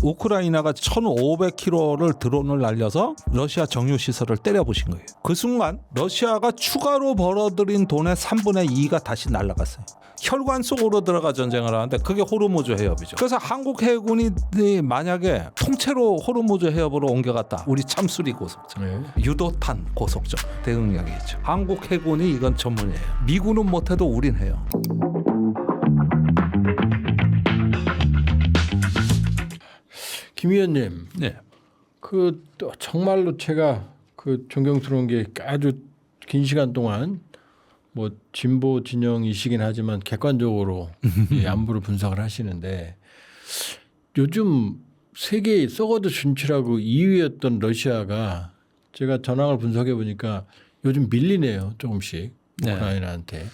우크라이나가 1,500km를 드론을 날려서 러시아 정유 시설을 때려부신 거예요. 그 순간 러시아가 추가로 벌어들인 돈의 3분의 2가 다시 날아갔어요. 혈관 속으로 들어가 전쟁을 하는데 그게 호르무즈 해협이죠. 그래서 한국 해군이 만약에 통째로 호르무즈 해협으로 옮겨갔다. 우리 참수리 고속정, 유도탄 고속정 대응력이 있죠. 한국 해군이 이건 전문이에요. 미군은 못해도 우린 해요. 김 의원님, 네. 그 정말로 제가 그 존경스러운 게 아주 긴 시간 동안 뭐 진보 진영이시긴 하지만 객관적으로 이 안보를 분석을 하시는데 요즘 세계의 썩어도 준치라고 2위였던 러시아가 제가 전황을 분석해 보니까 요즘 밀리네요, 조금씩 우크라이나한테.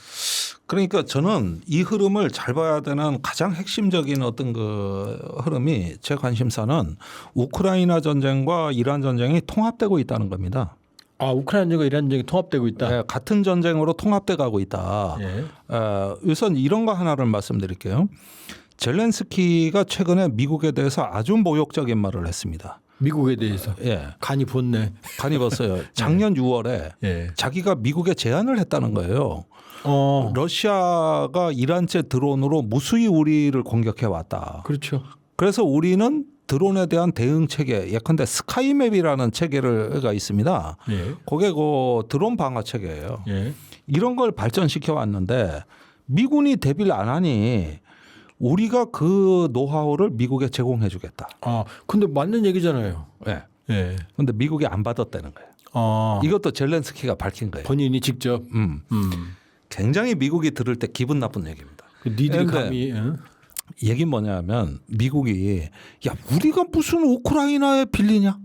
그러니까 저는 이 흐름을 잘 봐야 되는 가장 핵심적인 어떤 그 흐름이 제 관심사는 우크라이나 전쟁과 이란 전쟁이 통합되고 있다는 겁니다. 아, 우크라이나가 이란 전쟁이 통합되고 있다. 네, 같은 전쟁으로 통합돼 가고 있다. 예. 우선 이런 거 하나를 말씀드릴게요. 젤렌스키가 최근에 미국에 대해서 아주 모욕적인 말을 했습니다. 미국에 대해서. 예. 간이 벗네. 간이 벗어요. 작년 6월에 예. 자기가 미국에 제안을 했다는 거예요. 러시아가 이란제 드론으로 무수히 우리를 공격해 왔다. 그렇죠. 그래서 우리는 드론에 대한 대응 체계, 예컨대 스카이맵이라는 체계가 있습니다. 예. 그게 그 드론 방어 체계예요. 예. 이런 걸 발전시켜 왔는데 미군이 대비를 안 하니 우리가 그 노하우를 미국에 제공해 주겠다. 아, 근데 맞는 얘기잖아요. 예. 예. 근데 미국이 안 받았다는 거예요. 이것도 젤렌스키가 밝힌 거예요. 본인이 직접. 굉장히 미국이 들을 때 기분 나쁜 얘기입니다. 니들이 감히. 얘기 뭐냐면 미국이 야 우리가 무슨 우크라이나에 빌리냐?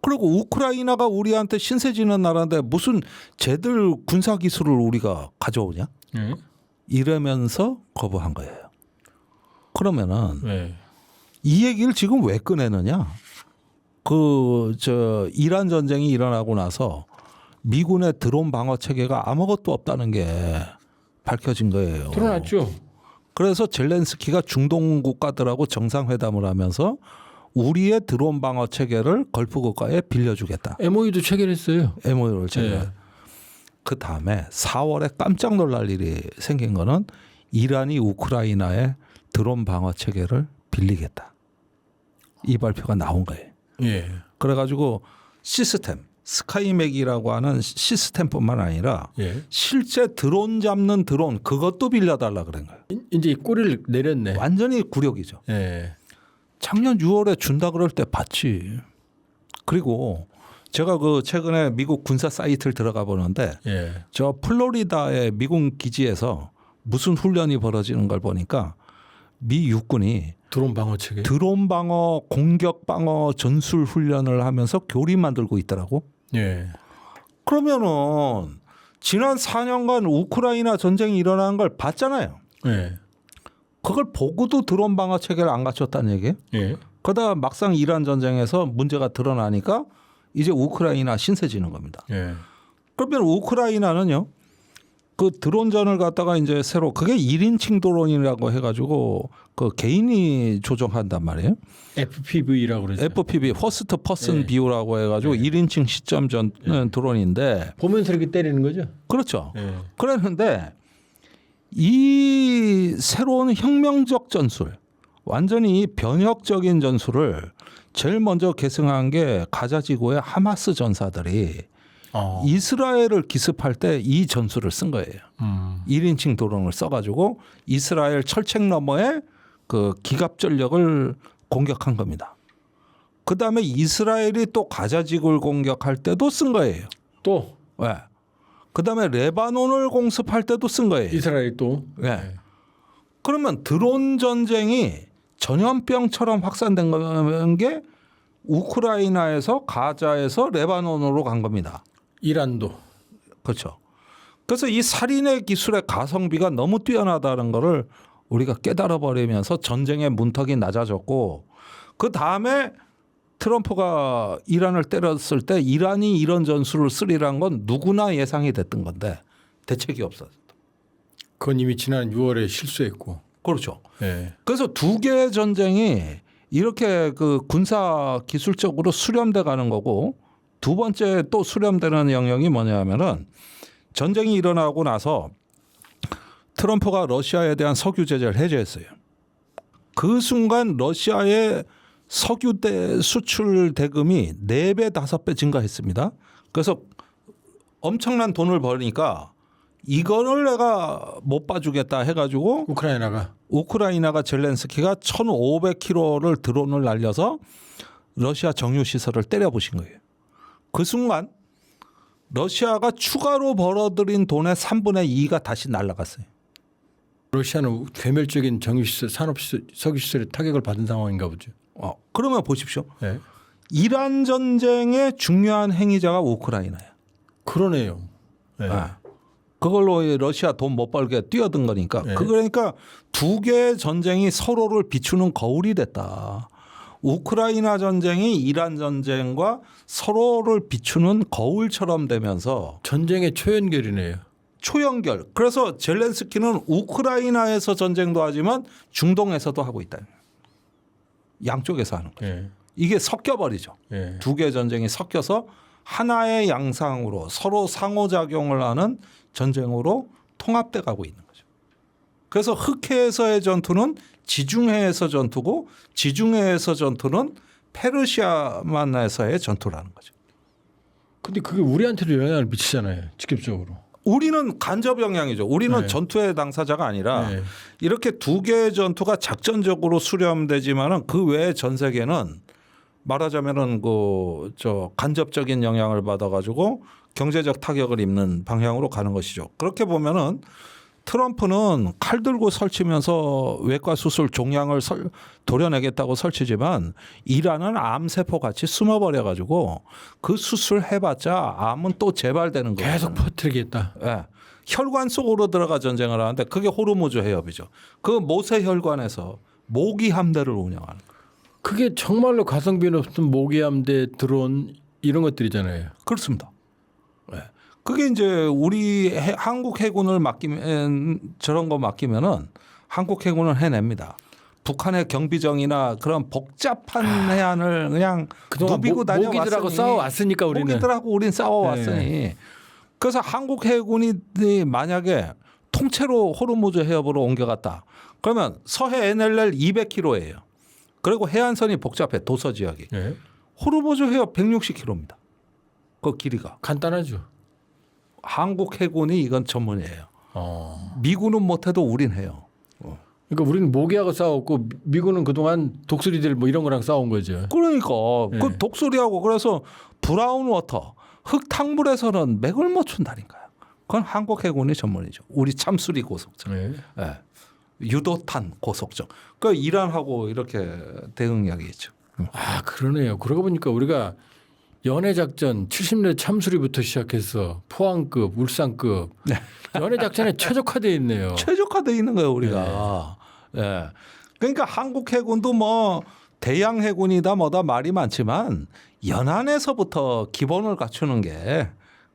그리고 우크라이나가 우리한테 신세지는 나라인데 무슨 쟤들 군사 기술을 우리가 가져오냐? 예. 이러면서 거부한 거예요. 그러면은 예. 이 얘기를 지금 왜 꺼내느냐? 이란 전쟁이 일어나고 나서 미군의 드론 방어 체계가 아무것도 없다는 게 밝혀진 거예요. 드러났죠. 그래서 젤렌스키가 중동 국가들하고 정상회담을 하면서 우리의 드론 방어 체계를 걸프 국가에 빌려주겠다. MOU도 체결했어요. MOU를 체결. 예. 그 다음에 4월에 깜짝 놀랄 일이 생긴 거는 이란이 우크라이나에 드론 방어 체계를 빌리겠다. 이 발표가 나온 거예요. 예. 그래가지고 시스템, 스카이맥이라고 하는 시스템뿐만 아니라 예. 실제 드론 잡는 드론 그것도 빌려달라 그런 거예요. 이제 꼬리를 내렸네. 완전히 굴욕이죠. 예. 작년 6월에 준다 그럴 때 봤지. 그리고 제가 그 최근에 미국 군사 사이트를 들어가 보는데 예. 저 플로리다의 미군 기지에서 무슨 훈련이 벌어지는 걸 보니까 미 육군이 드론 방어 체계. 드론 방어, 공격 방어 전술 훈련을 하면서 교리 만들고 있더라고. 예. 그러면은 지난 4년간 우크라이나 전쟁이 일어나는 걸 봤잖아요. 예. 그걸 보고도 드론 방어 체계를 안 갖췄다는 얘기예요. 예. 그러다 막상 이란 전쟁에서 문제가 드러나니까 이제 우크라이나 신세지는 겁니다. 예. 그러면 우크라이나는요. 그 드론전을 갖다가 이제 새로 그게 1인칭 드론이라고 해가지고 그 개인이 조종한단 말이에요. FPV라고 그러죠. FPV, 퍼스트 퍼슨 네. 뷰라고 해가지고 1인칭 시점 전 드론인데 보면서 이렇게 때리는 거죠. 그렇죠. 예. 그랬는데 이 새로운 혁명적 전술, 완전히 변혁적인 전술을 제일 먼저 계승한 게 가자 지구의 하마스 전사들이 이스라엘을 기습할 때 이 전술을 쓴 거예요. 1인칭 드론을 써가지고 이스라엘 철책 너머에 그 기갑 전력을 공격한 겁니다. 그 다음에 이스라엘이 또 가자 지구를 공격할 때도 쓴 거예요. 또 왜? 그 다음에 레바논을 공습할 때도 쓴 거예요. 이스라엘 또. 네. 그러면 드론 전쟁이 전염병처럼 확산된 게 우크라이나에서 가자에서 레바논으로 간 겁니다. 이란도. 그렇죠. 그래서 이 살인의 기술의 가성비가 너무 뛰어나다는 거를 우리가 깨달아 버리면서 전쟁의 문턱이 낮아졌고 그 다음에 트럼프가 이란을 때렸을 때 이란이 이런 전술을 쓰리란 건 누구나 예상이 됐던 건데 대책이 없었어. 그건 이미 지난 6월에 실수했고. 그렇죠. 예. 그래서 두 개의 전쟁이 이렇게 그 군사 기술적으로 수렴돼 가는 거고 두 번째 또 수렴되는 영역이 뭐냐면은 전쟁이 일어나고 나서 트럼프가 러시아에 대한 석유 제재를 해제했어요. 그 순간 러시아의 석유 수출 대금이 4배, 5배 증가했습니다. 그래서 엄청난 돈을 벌으니까 이거를 내가 못 봐주겠다 해가지고 우크라이나가 젤렌스키가 1,500km를 드론을 날려서 러시아 정유 시설을 때려부신 거예요. 그 순간 러시아가 추가로 벌어들인 돈의 3분의 2가 다시 날아갔어요. 러시아는 괴멸적인 정유시설, 산업시설, 석유시설에 타격을 받은 상황인가 보죠. 그러면 보십시오. 네. 이란 전쟁의 중요한 행위자가 우크라이나야. 그러네요. 네. 그걸로 러시아 돈 못 벌게 뛰어든 거니까. 네. 그러니까 두 개의 전쟁이 서로를 비추는 거울이 됐다. 우크라이나 전쟁이 이란 전쟁과 서로를 비추는 거울처럼 되면서 전쟁의 초연결이네요. 초연결. 그래서 젤렌스키는 우크라이나에서 전쟁도 하지만 중동에서도 하고 있다. 양쪽에서 하는 거죠. 네. 이게 섞여버리죠. 네. 두 개의 전쟁이 섞여서 하나의 양상으로 서로 상호작용을 하는 전쟁으로 통합돼 가고 있는 거죠. 그래서 흑해에서의 전투는 지중해에서 전투고 지중해에서 전투는 페르시아만에서의 전투라는 거죠. 근데 그게 우리한테도 영향을 미치잖아요. 직접적으로. 우리는 간접 영향이죠. 우리는 네. 전투의 당사자가 아니라 네. 이렇게 두 개의 전투가 작전적으로 수렴되지만은 그 외에 전 세계는 말하자면은 그 간접적인 영향을 받아가지고 경제적 타격을 입는 방향으로 가는 것이죠. 그렇게 보면은 트럼프는 칼 들고 설치면서 외과 수술 종양을 도려내겠다고 설치지만 이란은 암세포 같이 숨어버려 가지고 그 수술 해봤자 암은 또 재발되는 거예요. 계속 퍼뜨리겠다. 네. 혈관 속으로 들어가 전쟁을 하는데 그게 호르무즈 해협이죠. 그 모세 혈관에서 모기 함대를 운영하는 거예요. 그게 정말로 가성비 높은 모기함대 드론 이런 것들이잖아요. 그렇습니다. 네. 그게 이제 우리 한국 해군을 맡기면 저런 거 맡기면은 한국 해군은 해냅니다. 북한의 경비정이나 그런 복잡한 해안을 그냥 누비고 다녀왔으니 모기들하고 싸워왔으니까 우리는. 모기들하고 우린 싸워왔으니 네. 그래서 한국 해군이 만약에 통째로 호르무즈 해협으로 옮겨갔다. 그러면 서해 NLL 200km예요. 그리고 해안선이 복잡해 도서 지역이. 네. 호르무즈 해협 160km입니다. 그 길이가. 간단하죠. 한국 해군이 이건 전문이에요. 미군은 못해도 우린 해요. 그러니까 우리는 모기하고 싸웠고 미군은 그동안 독수리들 뭐 이런 거랑 싸운 거죠. 그러니까 네. 그 독수리하고 그래서 브라운 워터 흙탕물에서는 맥을 못 춘다니까요. 그건 한국 해군이 전문이죠. 우리 참수리 고속정, 네. 네. 유도탄 고속정. 그 이란하고 이렇게 대응약이 있죠. 아 그러네요. 그러고 보니까 우리가 연해작전 70년 참수리부터 시작해서 포항급, 울산급 연해작전에 최적화되어 있네요. 최적화되어 있는 거예요 우리가. 네. 그러니까 한국 해군도 뭐 대양 해군이다 뭐다 말이 많지만 연안에서부터 기본을 갖추는 게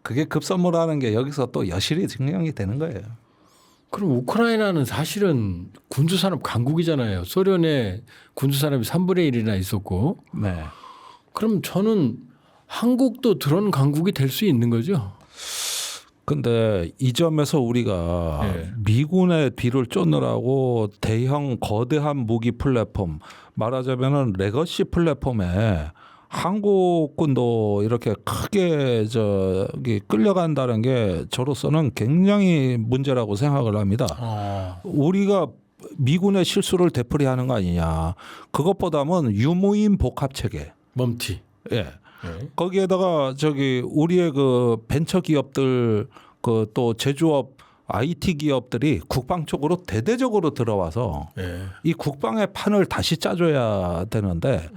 그게 급선무라는 게 여기서 또 여실히 증명이 되는 거예요. 그럼 우크라이나는 사실은 군수산업 강국이잖아요. 소련의 군수산업이 3분의 1이나 있었고. 네. 그럼 저는 한국도 드론 강국이 될 수 있는 거죠. 근데 이 점에서 우리가 네. 미군의 뒤를 쫓느라고 대형 거대한 무기 플랫폼 말하자면은 레거시 플랫폼에 한국군도 이렇게 크게 저기 끌려간다는 게 저로서는 굉장히 문제라고 생각을 합니다. 우리가 미군의 실수를 되풀이하는 거 아니냐. 그것보다는 유무인 복합 체계. 멈티. 예. 거기에다가 저기 우리의 그 벤처 기업들 그 또 제조업 IT 기업들이 국방 쪽으로 대대적으로 들어와서 이 국방의 판을 다시 짜줘야 되는데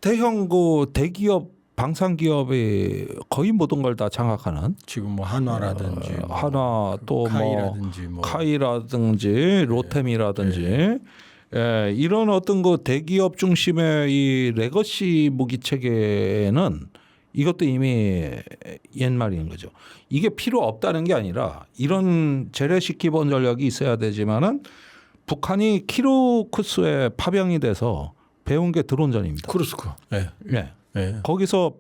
대형 그 대기업 방산 기업이 거의 모든 걸 다 장악하는 지금 뭐 한화라든지 뭐 한화 또 카이라든지 뭐 뭐 카이라든지 로템이라든지 예, 이런 어떤 그 대기업 중심의 이 레거시 무기 체계는 이것도 이미 옛말인 거죠. 이게 필요 없다는 게 아니라 이런 재래식 기본 전력이 있어야 되지만은 북한이 키루크스에 파병이 돼서 배운 게 드론전입니다. 쿠르스크. 예. 예. 예. 거기서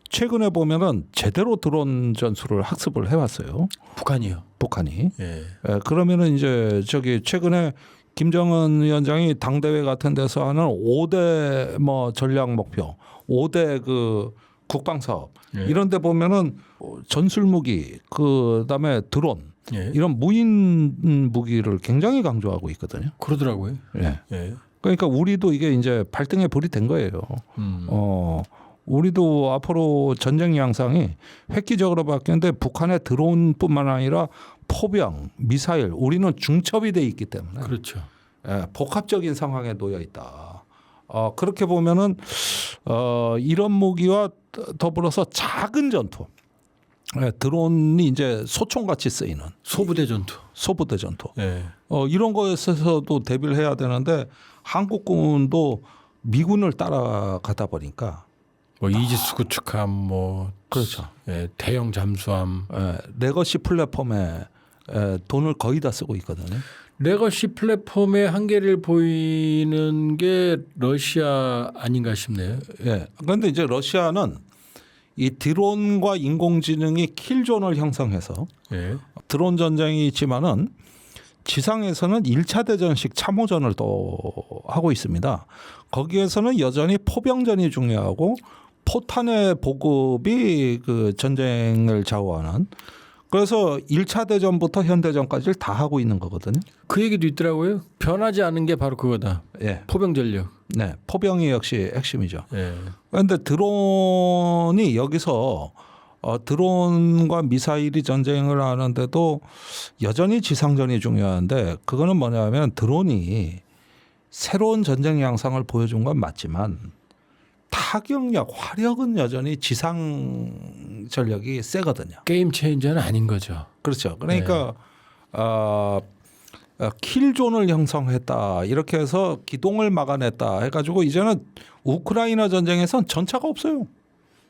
최근에 보면은 제대로 드론 전술을 학습을 해왔어요. 북한이요. 북한이. 예. 예, 그러면은 이제 저기 최근에 김정은 위원장이 당대회 같은 데서 하는 5대 뭐 전략 목표, 5대 그 국방 사업 예. 이런 데 보면은 전술 무기, 그다음에 드론 예. 이런 무인 무기를 굉장히 강조하고 있거든요. 그러더라고요. 예. 예. 그러니까 우리도 이게 이제 발등에 불이 된 거예요. 우리도 앞으로 전쟁 양상이 획기적으로 바뀌는데 북한의 드론뿐만 아니라 포병, 미사일, 우리는 중첩이 돼 있기 때문에 그렇죠. 예, 복합적인 상황에 놓여 있다. 그렇게 보면은 이런 무기와 더불어서 작은 전투, 예, 드론이 이제 소총같이 쓰이는 소부대 전투. 소부대 전투. 예. 이런 거에서도 대비를 해야 되는데 한국군도 미군을 따라가다 보니까 뭐 이지스 구축함 뭐 그렇죠. 예, 대형 잠수함. 레거시 플랫폼에 돈을 거의 다 쓰고 있거든요. 레거시 플랫폼의 한계를 보이는 게 러시아 아닌가 싶네요. 예. 그런데 이제 러시아는 이 드론과 인공지능이 킬존을 형성해서 예. 드론 전쟁이 있지만은 지상에서는 1차 대전식 참호전을 또 하고 있습니다. 거기에서는 여전히 포병전이 중요하고 포탄의 보급이 그 전쟁을 좌우하는, 그래서 1차 대전부터 현대전까지를 다 하고 있는 거거든요. 그 얘기도 있더라고요. 변하지 않은 게 바로 그거다. 예. 포병 전력. 네. 포병이 역시 핵심이죠. 예. 그런데 드론이 여기서 드론과 미사일이 전쟁을 하는데도 여전히 지상전이 중요한데, 그거는 뭐냐면 드론이 새로운 전쟁 양상을 보여준 건 맞지만 타격력, 화력은 여전히 지상 전력이 세거든요. 게임 체인저는 아닌 거죠. 그렇죠. 그러니까 킬존을 형성했다, 이렇게 해서 기동을 막아냈다 해가지고 이제는 우크라이나 전쟁에선 전차가 없어요.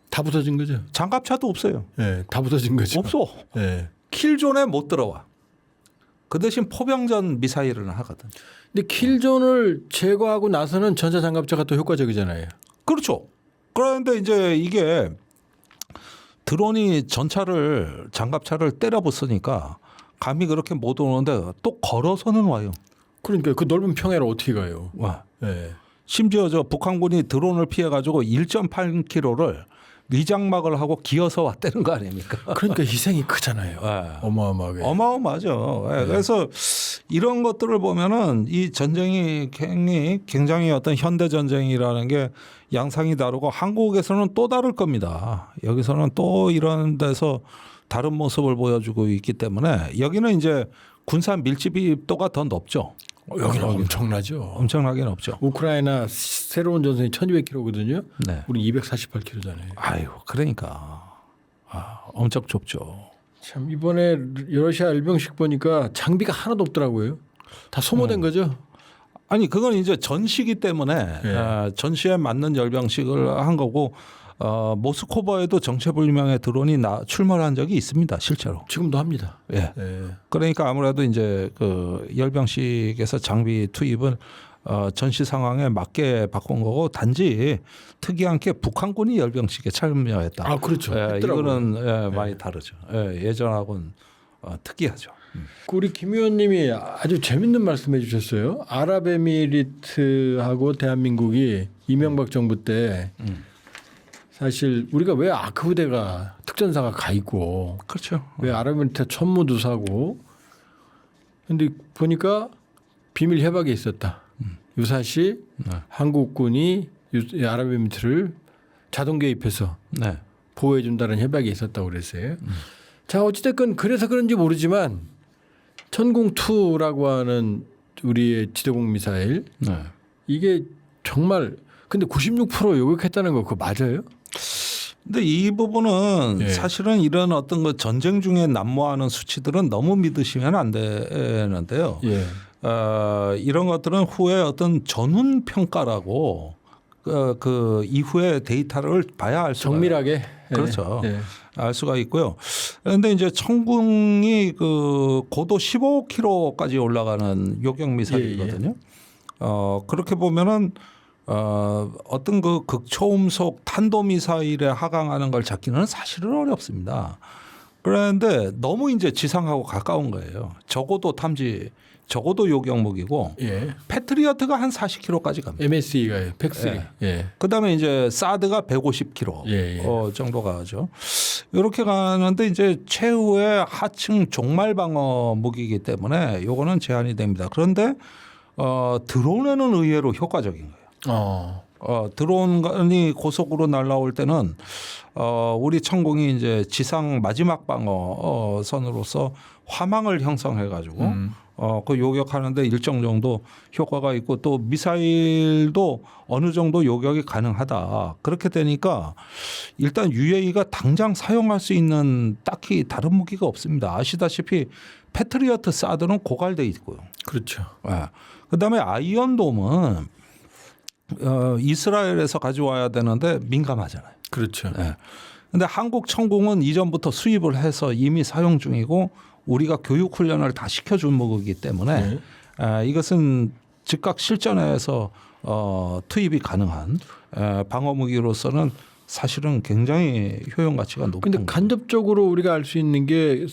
다 붙어진 거죠. 장갑차도 없어요. 예, 다 붙어진 거죠. 없어. 예. 킬존에 못 들어와. 그 대신 포병전 미사일은 하거든. 근데 킬존을 제거하고 나서는 전자장갑차가 또 효과적이잖아요. 그렇죠. 그런데 이제 이게 드론이 전차를, 장갑차를 때려 부수니까 감이 그렇게 못 오는데 또 걸어서는 와요. 그러니까 그 넓은 평야를 어떻게 가요? 와. 예. 심지어 저 북한군이 드론을 피해 가지고 1.8km를 위장막을 하고 기어서 왔다는 거 아닙니까? 그러니까 희생이 크잖아요. 네. 어마어마하게. 어마어마하죠. 네. 그래서 이런 것들을 보면은 이 전쟁이 굉장히 어떤 현대 전쟁이라는 게 양상이 다르고 한국에서는 또 다를 겁니다. 여기서는 또 이런 데서 다른 모습을 보여주고 있기 때문에 여기는 이제 군사 밀집도가 더 높죠. 여기는 엄청나죠. 엄청나게 높죠. 우크라이나 새로운 전선이 1200km거든요. 네. 우리 248km잖아요. 아유, 그러니까 엄청 좁죠. 참 이번에 러시아 열병식 보니까 장비가 하나도 없더라고요. 다 소모된 거죠. 아니 그건 이제 전시기 때문에 예. 전시에 맞는 열병식을 한 거고, 모스크바에도 정체불명의 드론이 출몰한 적이 있습니다, 실제로. 지금도 합니다. 예. 예. 그러니까 아무래도 이제 그 열병식에서 장비 투입은 전시 상황에 맞게 바꾼 거고, 단지 특이한 게 북한군이 열병식에 참여했다. 아 그렇죠. 이거는 많이 다르죠. 예전하고는 특이하죠. 우리 김 의원님이 아주 재밌는 말씀해 주셨어요. 아랍에미리트하고 대한민국이 이명박 정부 때 사실 우리가 왜 아크 부대가 특전사가 가 있고 그렇죠. 왜 아랍에미리트 천무도 사고, 근데 보니까 비밀 협약이 있었다. 유사시 한국군이 아랍에미리트를 자동 개입해서 네. 보호해 준다는 협약이 있었다고 그랬어요. 자, 어찌됐건 그래서 그런지 모르지만 천궁2라고 하는 우리의 지도공 미사일, 네. 이게 정말 근데 96% 요격했다는 거 그거 맞아요? 근데 이 부분은 예. 사실은 이런 어떤 그 전쟁 중에 난무하는 수치들은 너무 믿으시면 안 되는데요. 예. 이런 것들은 후에 어떤 전훈 평가라고 그 이후에 데이터를 봐야 알 수가 정밀하게. 그렇죠. 예. 알 수가 있고요. 그런데 이제 천궁이 그 고도 15km까지 올라가는 요격 미사일이거든요. 그렇게 보면은 어떤 그 극초음속 탄도미사일에 하강하는 걸 찾기는 사실은 어렵습니다. 그런데 너무 이제 지상하고 가까운 거예요. 적어도 요격무기고 예. 패트리어트가 한 40km까지 갑니다. MSE가요. 팩3. 예. 그다음에 이제 사드가 150km 예. 정도 가죠. 이렇게 가는데 이제 최후의 하층 종말 방어 무기이기 때문에 요거는 제한이 됩니다. 그런데 드론에는 의외로 효과적인 거예요. 드론이 고속으로 날아올 때는 우리 천공이 이제 지상 마지막 방어선으로서 화망을 형성해 가지고 그 요격하는데 일정 정도 효과가 있고 또 미사일도 어느 정도 요격이 가능하다. 그렇게 되니까 일단 UAE가 당장 사용할 수 있는 딱히 다른 무기가 없습니다. 아시다시피 패트리어트 사드는 고갈돼 있고요. 그렇죠. 그다음에 아이언돔은 이스라엘에서 가져와야 되는데 민감하잖아요. 그렇죠. 그런데 한국 천공은 이전부터 수입을 해서 이미 사용 중이고 우리가 교육 훈련을 다 시켜준 무기이기 때문에 이것은 즉각 실전에서 투입이 가능한 방어 무기로서는 사실은 굉장히 효용 가치가 높은. 근데 간접적으로 우리가 알 수 있는 게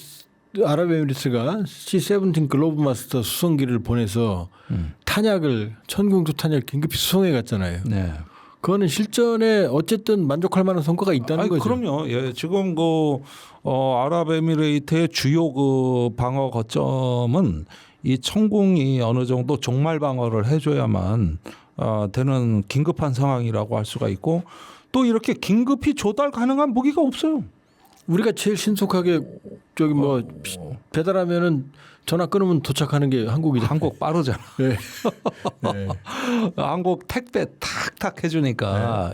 아랍에미리트가 C-17 글로브 마스터 수송기를 보내서 탄약을 천공투 탄약 긴급히 수송해 갔잖아요. 네. 그거는 실전에 어쨌든 만족할 만한 성과가 있다는 거죠. 그럼요. 예, 지금 그 아랍에미레이트의 주요 그 방어 거점은 이 천공이 어느 정도 종말 방어를 해줘야만 되는 긴급한 상황이라고 할 수가 있고 또 이렇게 긴급히 조달 가능한 무기가 없어요. 우리가 제일 신속하게 저기 뭐 배달하면은 전화 끊으면 도착하는 게 한국이죠. 한국 빠르잖아. 네. 네. 한국 택배 탁탁 해주니까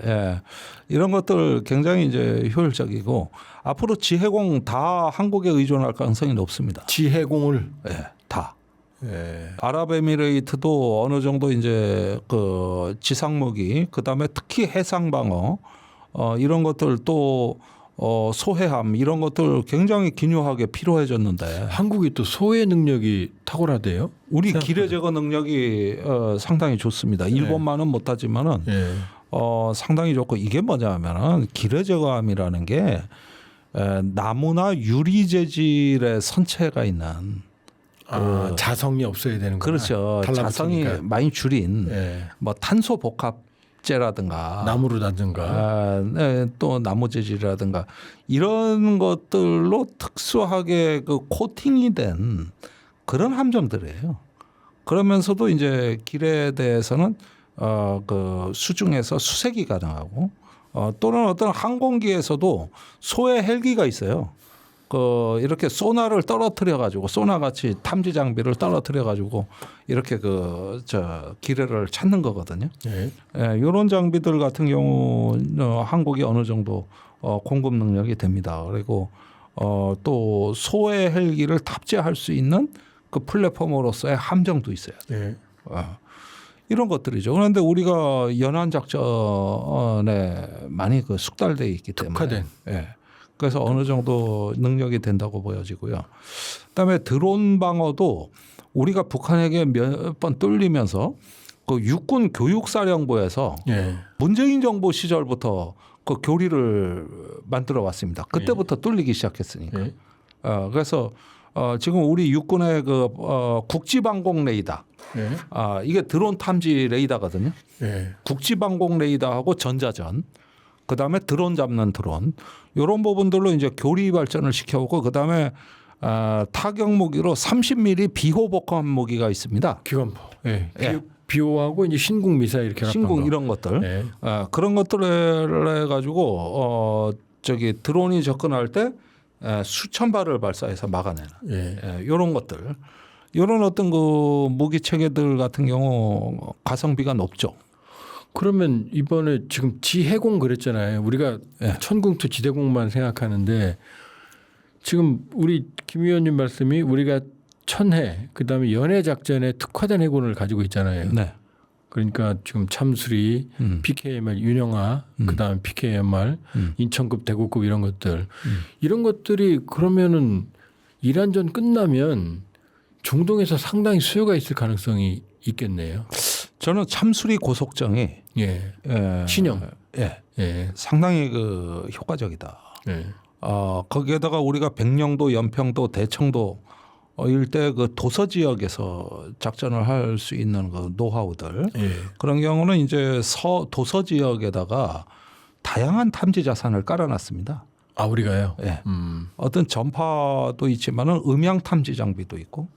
이런 것들 굉장히 이제 효율적이고 앞으로 지해공 다 한국에 의존할 가능성이 높습니다. 지해공을 다. 아랍에미레이트도 어느 정도 이제 그 지상무기 그다음에 특히 해상 방어 이런 것들 또 소해함 이런 것들 굉장히 기묘하게 필요해졌는데 한국이 또 소해 능력이 탁월하대요. 우리 기뢰 제거 능력이 상당히 좋습니다. 일본만은 못하지만은 상당히 좋고 이게 뭐냐면은 기뢰 제거함이라는 게 나무나 유리 재질의 선체가 있는 자성이 없어야 되는 거죠. 그렇죠. 자성이 많이 줄인 뭐 탄소 복합제라든가 나무로라든가 또 나무 재질이라든가 이런 것들로 특수하게 그 코팅이 된 그런 함정들이에요. 그러면서도 이제 길에 대해서는 그 수중에서 수색이 가능하고 또는 어떤 항공기에서도 소해 헬기가 있어요. 그 이렇게 소나를 떨어뜨려 가지고 소나 같이 탐지 장비를 떨어뜨려 가지고 이렇게 그 저 기뢰를 찾는 거거든요. 이런 장비들 같은 경우 한국이 어느 정도 공급 능력이 됩니다. 그리고 또 소해 헬기를 탑재할 수 있는 그 플랫폼으로서의 함정도 있어요. 이런 것들이죠. 그런데 우리가 연안 작전에 많이 그 숙달돼 있기 때문에 특화된. 그래서 어느 정도 능력이 된다고 보여지고요. 그다음에 드론 방어도 우리가 북한에게 몇 번 뚫리면서 그 육군 교육사령부에서 문재인 정부 시절부터 그 교리를 만들어 왔습니다. 그때부터 뚫리기 시작했으니까. 그래서 지금 우리 육군의 그 국지방공 레이더 이게 드론 탐지 레이더거든요. 국지방공 레이더하고 전자전 그다음에 드론 잡는 드론 이런 부분들로 이제 교리 발전을 시켜오고 그다음에 타격 무기로 30mm 비호 복합 무기가 있습니다. 기관포. 비호하고 이제 신궁 미사일 이렇게 신궁 이런 것들 그런 것들을 해가지고 저기 드론이 접근할 때 수천 발을 발사해서 막아내는 이런 것들 이런 어떤 그 무기 체계들 같은 경우 가성비가 높죠. 그러면 이번에 지금 지해공 그랬잖아요. 우리가 천궁투 지대공만 생각하는데 지금 우리 김 의원님 말씀이 우리가 천해 그다음에 연해 작전에 특화된 해군을 가지고 있잖아요. 그러니까 지금 참수리, PKMR 윤영아, 그다음에 PKMR, 인천급, 대구급 이런 것들 이런 것들이 그러면은 이란전 끝나면 중동에서 상당히 수요가 있을 가능성이 있겠네요. 저는 참수리 고속정이 예. 예, 신형. 예, 예. 상당히 그 효과적이다. 예. 거기에다가 우리가 백령도, 연평도, 대청도 일대 그 도서 지역에서 작전을 할 수 있는 그 노하우들 예. 그런 경우는 이제 도서 지역에다가 다양한 탐지 자산을 깔아놨습니다. 아 우리가요. 예. 어떤 전파도 있지만은 음향 탐지 장비도 있고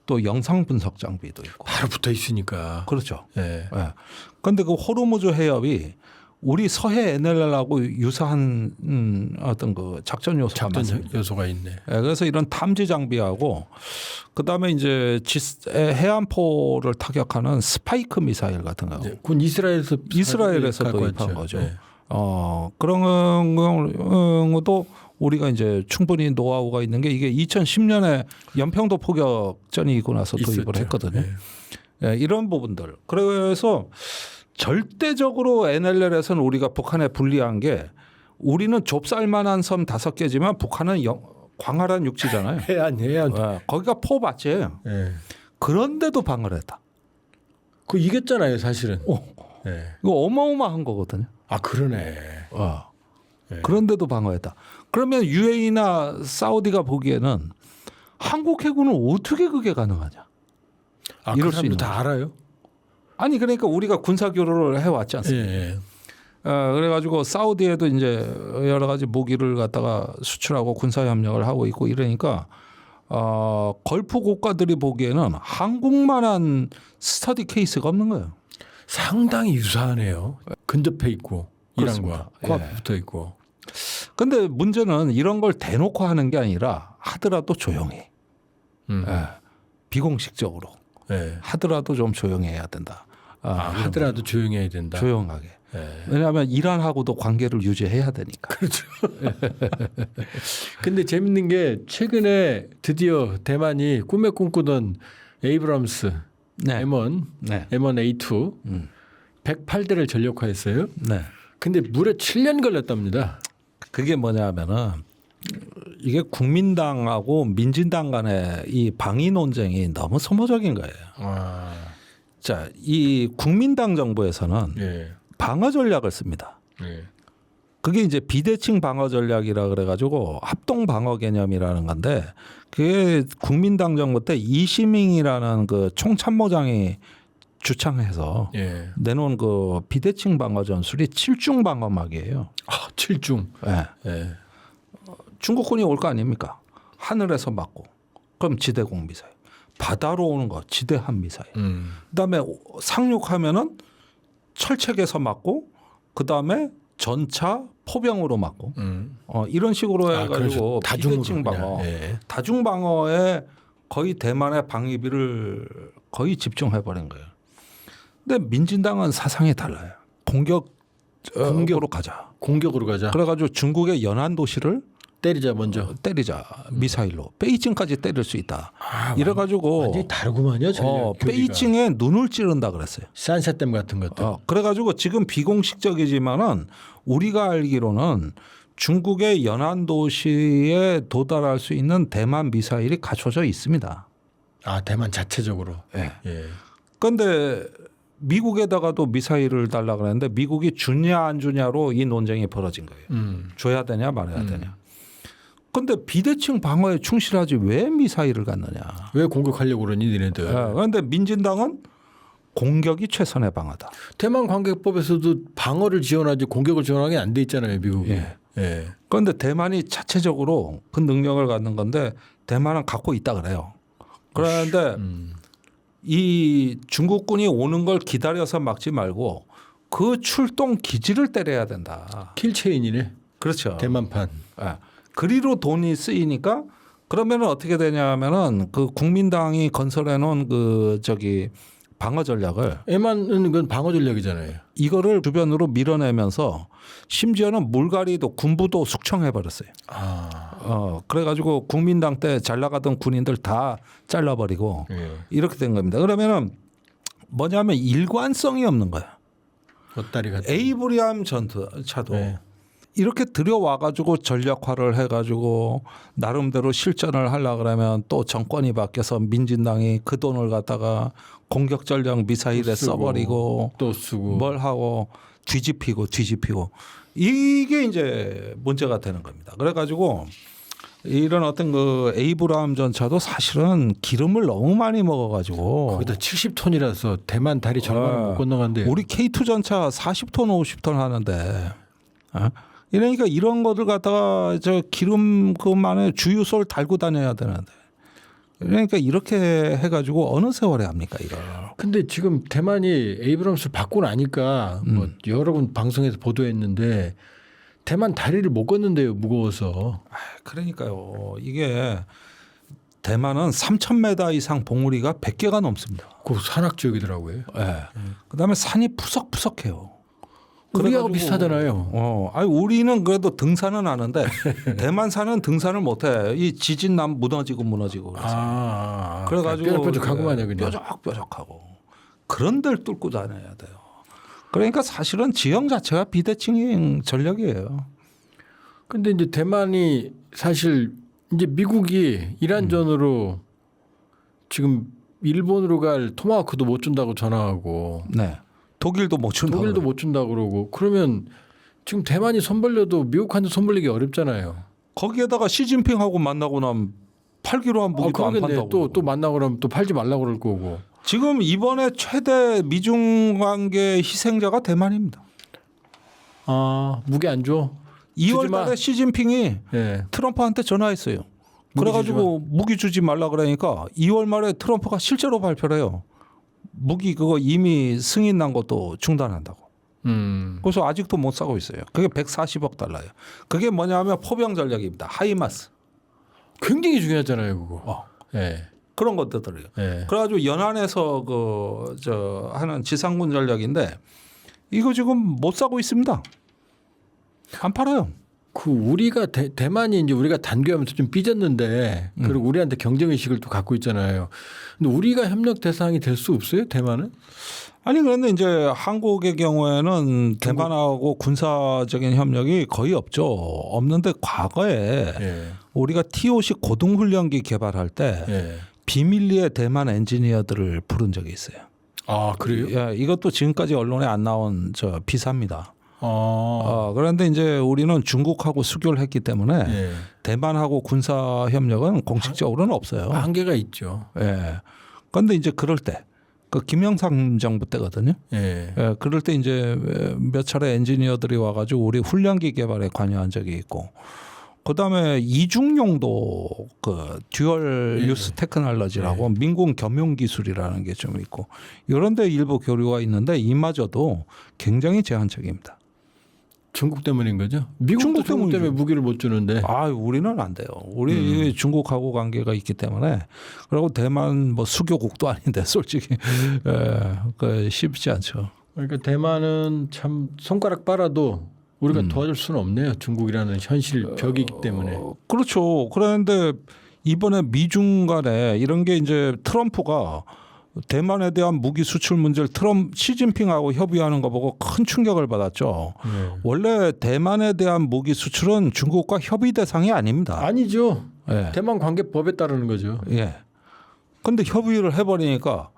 또 영상 분석 장비도 있고. 바로 붙어 있으니까. 그렇죠. 예. 예. 그런데 그 호르무즈 해협이 우리 서해 NLL하고 유사한 어떤 그 작전 요소가 작전 많습니다. 요소가 있네. 예, 그래서 이런 탐지 장비하고 그다음에 이제 해안포를 타격하는 스파이크 미사일 같은 거. 네. 그건 이스라엘에서 도입한 거죠. 네. 그런 경우도 우리가 이제 충분히 노하우가 있는 게 이게 2010년에 연평도 포격전이 있고 나서 도입을 있었죠. 했거든요. 네. 예, 이런 부분들. 그래서 절대적으로 NLL에서는 우리가 북한에 불리한 게 우리는 좁쌀만한 섬 5개지만 북한은 광활한 육지잖아요. 해안. 예, 거기가 포밭이에요. 예. 그런데도 방어를 했다. 그 이겼잖아요, 사실은. 예. 이거 어마어마한 거거든요. 아 그러네. 예. 그런데도 방어했다. 그러면 UAE나 사우디가 보기에는 한국 해군은 어떻게 그게 가능하냐? 아, 이럴 그 수 있는 사람도 다 알아요? 아니 그러니까 우리가 군사 교류를 해왔지 않습니까? 예. 그래가지고 사우디에도 이제 여러 가지 무기를 갖다가 수출하고 군사 협력을 하고 있고 이러니까 걸프 국가들이 보기에는 한국만한 스터디 케이스가 없는 거예요. 상당히 유사하네요. 근접해 있고 그렇습니다. 이란과 코앞에 붙어 있고. 근데 문제는 이런 걸 대놓고 하는 게 아니라 하더라도 조용히. 예, 비공식적으로 예. 하더라도 좀 조용해야 된다. 하더라도 조용해야 된다. 조용하게. 예. 왜냐하면 이란하고도 관계를 유지해야 되니까. 그렇죠. 근데 재밌는 게 최근에 드디어 대만이 꿈에 꿈꾸던 에이브람스 네. M1, 네. M1A2 음. 108대를 전력화했어요. 네. 근데 무려 7년 걸렸답니다. 그게 뭐냐면은 이게 국민당하고 민진당 간의 이 방위 논쟁이 너무 소모적인 거예요. 자, 이 국민당 정부에서는 예. 방어 전략을 씁니다. 예. 그게 이제 비대칭 방어 전략이라 그래가지고 합동 방어 개념이라는 건데 그게 국민당 정부 때 이시밍이라는 그 총참모장이 주창해서 예. 내놓은 그 비대칭 방어 전술이 7중 방어막이에요. 아, 7중. 예. 예. 중국군이 올 거 아닙니까? 하늘에서 맞고 그럼 지대공 미사일, 바다로 오는 거 지대함 미사일. 그다음에 상륙하면은 철책에서 맞고 그다음에 전차 포병으로 맞고 이런 식으로 해가지고 비대칭 방어, 예. 다중 방어에 거의 대만의 방위비를 거의 집중해 버린 거예요. 근데 민진당은 사상이 달라요. 공격으로 가자. 공격으로 가자. 그래가지고 중국의 연안 도시를 때리자 먼저. 때리자 미사일로 베이징까지 때릴 수 있다. 이래가지고 완전히 다르구만요. 베이징에 눈을 찌른다 그랬어요. 산샤댐 같은 것도. 그래가지고 지금 비공식적이지만은 우리가 알기로는 중국의 연안 도시에 도달할 수 있는 대만 미사일이 갖춰져 있습니다. 아 대만 자체적으로. 예. 예. 그런데 미국에다가도 미사일을 달라 그랬는데 미국이 주냐 안 주냐로 이 논쟁이 벌어진 거예요. 줘야 되냐 말아야 되냐. 그런데 비대칭 방어에 충실하지 왜 미사일을 갖느냐. 왜 공격하려고 그러니 니네들. 그런데 민진당은 공격이 최선의 방어다. 대만 관계법에서도 방어를 지원하지 공격을 지원하게 안 돼 있잖아요, 미국이. 예. 예. 그런데 대만이 자체적으로 그 능력을 갖는 건데 대만은 갖고 있다 그래요. 그런데 이 중국군이 오는 걸 기다려서 막지 말고 그 출동 기지를 때려야 된다. 킬체인이네. 그렇죠. 대만판. 예. 그리로 돈이 쓰이니까 그러면은 어떻게 되냐면은 그 국민당이 건설해 놓은 그 방어 전략을 에만은 그건 방어 전략이잖아요. 이거를 주변으로 밀어내면서 심지어는 물갈이도 군부도 숙청해 버렸어요. 그래가지고 국민당 때 잘 나가던 군인들 다 잘라버리고 예. 이렇게 된 겁니다. 그러면은 뭐냐면 일관성이 없는 거야. 곁다리 같은. 에이브리함 전투차도 네. 이렇게 들여와가지고 전략화를 해가지고 나름대로 실전을 하려 그러면 또 정권이 바뀌어서 민진당이 그 돈을 갖다가 공격 전략 미사일에 써버리고 또 쓰고 뭘 하고 뒤집히고 이게 이제 문제가 되는 겁니다. 그래가지고 이런 어떤 그 에이브라함 전차도 사실은 기름을 너무 많이 먹어가지고 거기다 70톤이라서 대만 다리 절반을 못 건너간대요. 우리 K2 전차 40톤 50톤 하는데 그러니까 이런 것들 갖다가 저 기름 그만에 주유소를 달고 다녀야 되는데 그러니까 이렇게 해가지고 어느 세월에 합니까 이거? 근데 지금 대만이 에이브람스를 받고 나니까 뭐 여러 번 방송에서 보도했는데 대만 다리를 못 걷는데요 무거워서. 그러니까요 이게 대만은 3,000m 이상 봉우리가 100개가 넘습니다. 그 산악 지역이더라고요. 네. 그다음에 산이 푸석푸석해요. 우리하고 그래가지고 비슷하잖아요. 아니 우리는 그래도 등산은 하는데 대만산은 등산을 못해. 이 지진나면 무너지고 그래서. 그래가지고 뾰족하고만요 그냥. 뾰족하고 그런 데를 뚫고 다녀야 돼요. 그러니까 사실은 지형 자체가 비대칭 전략이에요. 근데 이제 대만이 사실 이제 미국이 이란전으로 지금 일본으로 갈 토마호크도 못 준다고 전화하고. 네. 독일도 못 준다고. 독일도 못 준다고 그러고 그러면 지금 대만이 손 벌려도 미국한테 손 벌리기 어렵잖아요. 거기에다가 시진핑하고 만나고 나면 팔기로 한 무기도 안 판다고. 또 만나고 그러면 또 팔지 말라고 그럴 거고. 지금 이번에 최대 미중 관계 희생자가 대만입니다. 무기 안 줘? 2월 달에 시진핑이 네. 트럼프한테 전화했어요. 그래가지고 무기 주지 말라 그러니까 2월 말에 트럼프가 실제로 발표를 해요. 무기 그거 이미 승인 난 것도 중단한다고. 그래서 아직도 못 사고 있어요. 그게 140억 달러예요. 그게 뭐냐면 포병 전략입니다. 하이마스. 굉장히 중요하잖아요, 그거. 네. 그런 것들이에요. 네. 그래가지고 연안에서 하는 지상군 전략인데 이거 지금 못 사고 있습니다. 안 팔아요. 우리가 대만이 이제 우리가 단교하면서 좀 삐졌는데 그리고 우리한테 경쟁 의식을 또 갖고 있잖아요. 근데 우리가 협력 대상이 될 수 없어요, 대만은? 아니 그런데 이제 한국의 경우에는 대만하고 군사적인 협력이 거의 없죠. 없는데 과거에 우리가 T-50 고등훈련기 개발할 때 비밀리에 대만 엔지니어들을 부른 적이 있어요. 아 그래요? 예, 이것도 지금까지 언론에 안 나온 비사입니다. 그런데 이제 우리는 중국하고 수교를 했기 때문에 대만하고 군사 협력은 공식적으로는 없어요. 한계가 있죠. 예. 그런데 이제 그럴 때 그 김영삼 정부 때거든요. 예. 그럴 때 이제 몇 차례 엔지니어들이 와가지고 우리 훈련기 개발에 관여한 적이 있고, 그 다음에 이중용도 그 듀얼 유스 테크놀로지라고 민공 겸용 기술이라는 게 좀 있고, 이런데 일부 교류가 있는데 이마저도 굉장히 제한적입니다. 중국 때문인 거죠? 미국도 중국 때문에 무기를 못 주는데. 우리는 안 돼요. 우리 중국하고 관계가 있기 때문에. 그리고 대만 뭐 수교국도 아닌데 솔직히 쉽지 않죠. 그러니까 대만은 참 손가락 빨아도 우리가 도와줄 수는 없네요. 중국이라는 현실 벽이기 때문에. 그렇죠. 그런데 이번에 미중 간에 이런 게 이제 트럼프가 대만에 대한 무기 수출 문제를 시진핑하고 협의하는 거 보고 큰 충격을 받았죠. 원래 대만에 대한 무기 수출은 중국과 협의 대상이 아닙니다. 아니죠. 대만 관계법에 따르는 거죠. 예. 근데 협의를 해버리니까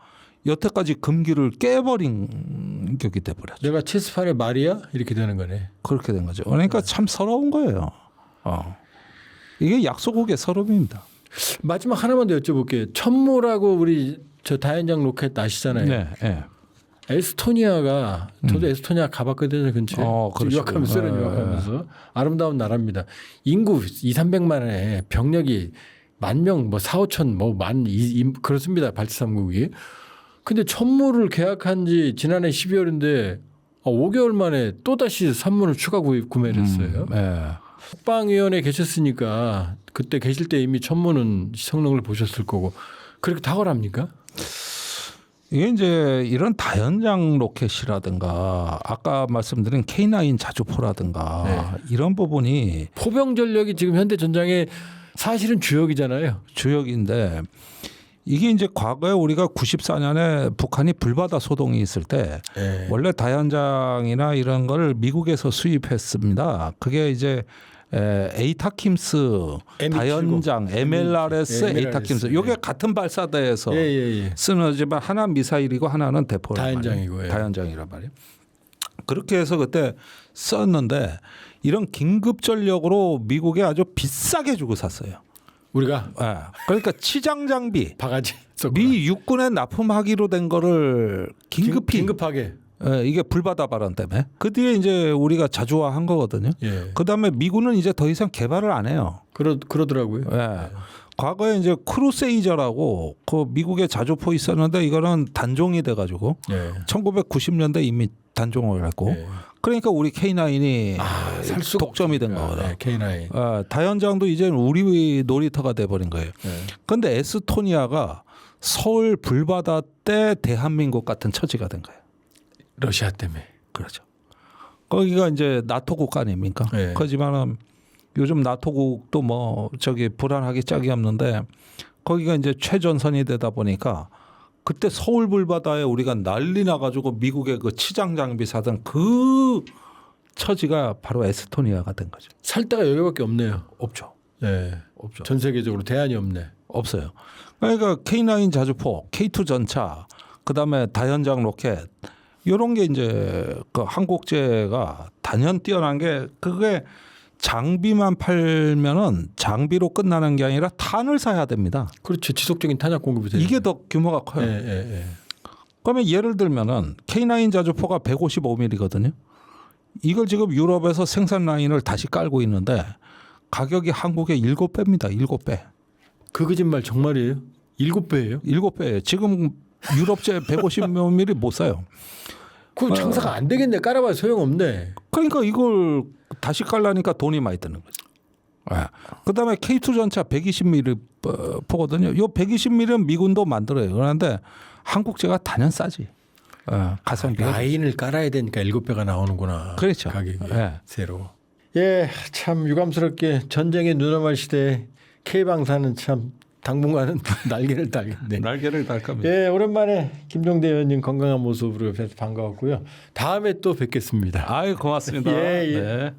여태까지 금기를 깨버린 격이 돼버렸죠. 내가 체스판의 말이야? 이렇게 되는 거네. 그렇게 된 거죠. 그러니까 참 서러운 거예요. 이게 약소국의 서름입니다. 마지막 하나만 더 여쭤볼게요. 천모라고 우리 저 다연장 로켓 아시잖아요. 네. 에스토니아가 저도 에스토니아 가봤거든요. 근처에. 유학하면서 유학하면서 아름다운 나라입니다. 인구 2,300만에 병력이 10,000명 뭐 4,5천 뭐 그렇습니다. 발트 3국이. 근데 천모를 계약한 지 지난해 12월인데 5개월 만에 또다시 산문을 추가 구매를 했어요. 국방위원회에 계셨으니까 그때 계실 때 이미 천모는 성능을 보셨을 거고 그렇게 탁월합니까? 이게 이제 이런 다연장 로켓이라든가 아까 말씀드린 K9 자주포라든가 이런 부분이 포병 전력이 지금 현대 전장의 사실은 주역이잖아요. 주역인데 이게 이제 과거에 우리가 94년에 북한이 불바다 소동이 있을 때 예. 원래 다연장이나 이런 걸 미국에서 수입했습니다. 그게 이제 에이타킴스 M270. 다연장 MLRS 예, 에이타킴스 예. 요게 같은 발사대에서 예. 쓰는지만 하나 미사일이고 하나는 대포란 다연장이고, 말이에요. 예. 다연장이란 말이에요. 그렇게 해서 그때 썼는데 이런 긴급 전력으로 미국에 아주 비싸게 주고 샀어요. 우리가 예. 그러니까 치장 장비 바가지 미 육군에 납품하기로 된 거를 긴급하게. 예, 이게 불바다 발언 때문에 그 뒤에 이제 우리가 자주화한 거거든요. 예. 그다음에 미군은 이제 더 이상 개발을 안 해요. 그러더라고요. 예. 과거에 이제 크루세이저라고 그 미국에 자주포 있었는데 이거는 단종이 돼가지고 예. 1990년대 이미 단종을 했고 예. 그러니까 우리 K9이 살 수가 독점이 된 거거든. 네, K9. 다연장도 이제 우리 놀이터가 돼버린 거예요. 네. 그런데 에스토니아가 서울 불바다 때 대한민국 같은 처지가 된 거예요. 러시아 때문에. 그렇죠. 거기가 이제 나토 국가 아닙니까? 네. 그렇지만은 요즘 나토국도 뭐 저기 불안하기 짝이 없는데 거기가 이제 최전선이 되다 보니까 그때 서울 불바다에 우리가 난리 나가지고 미국의 그 치장 장비 사던 그 처지가 바로 에스토니아가 된 거죠. 살 데가 여기밖에 없네요. 없죠. 네. 없죠. 전 세계적으로 대안이 없네. 없어요. 그러니까 K9 자주포, K2 전차, 그다음에 다연장 로켓 이런 게 이제 그 한국제가 단연 뛰어난 게 그게 장비만 팔면은 장비로 끝나는 게 아니라 탄을 사야 됩니다. 그렇죠. 지속적인 탄약 공급이 돼요. 이게 더 규모가 커요. 예. 그러면 예를 들면은 K9 자주포가 155mm거든요. 이걸 지금 유럽에서 생산 라인을 다시 깔고 있는데 가격이 한국의 7배입니다. 7배. 그 거짓말 정말이에요? 7배예요? 7배예요. 지금 유럽제 150mm 못 사요. 그 장사가 안 되겠네. 깔아봐야 소용없네. 그러니까 이걸 다시 깔라니까 돈이 많이 드는 거죠. 그다음에 K2 전차 120mm 포거든요. 요 120mm는 미군도 만들어요. 그런데 한국제가 단연 싸지. 가성비가. 라인을 깔아야 되니까 7배가 나오는구나. 그렇죠. 가격이 예. 새로. 예, 참 유감스럽게 전쟁의 눈엄할 시대에 K방사는 참 당분간은 날개를 달겠네. 날개를 달 겁니다. 예, 오랜만에 김종대 의원님 건강한 모습으로 뵈서 반가웠고요. 다음에 또 뵙겠습니다. 아유 고맙습니다. 예. 네.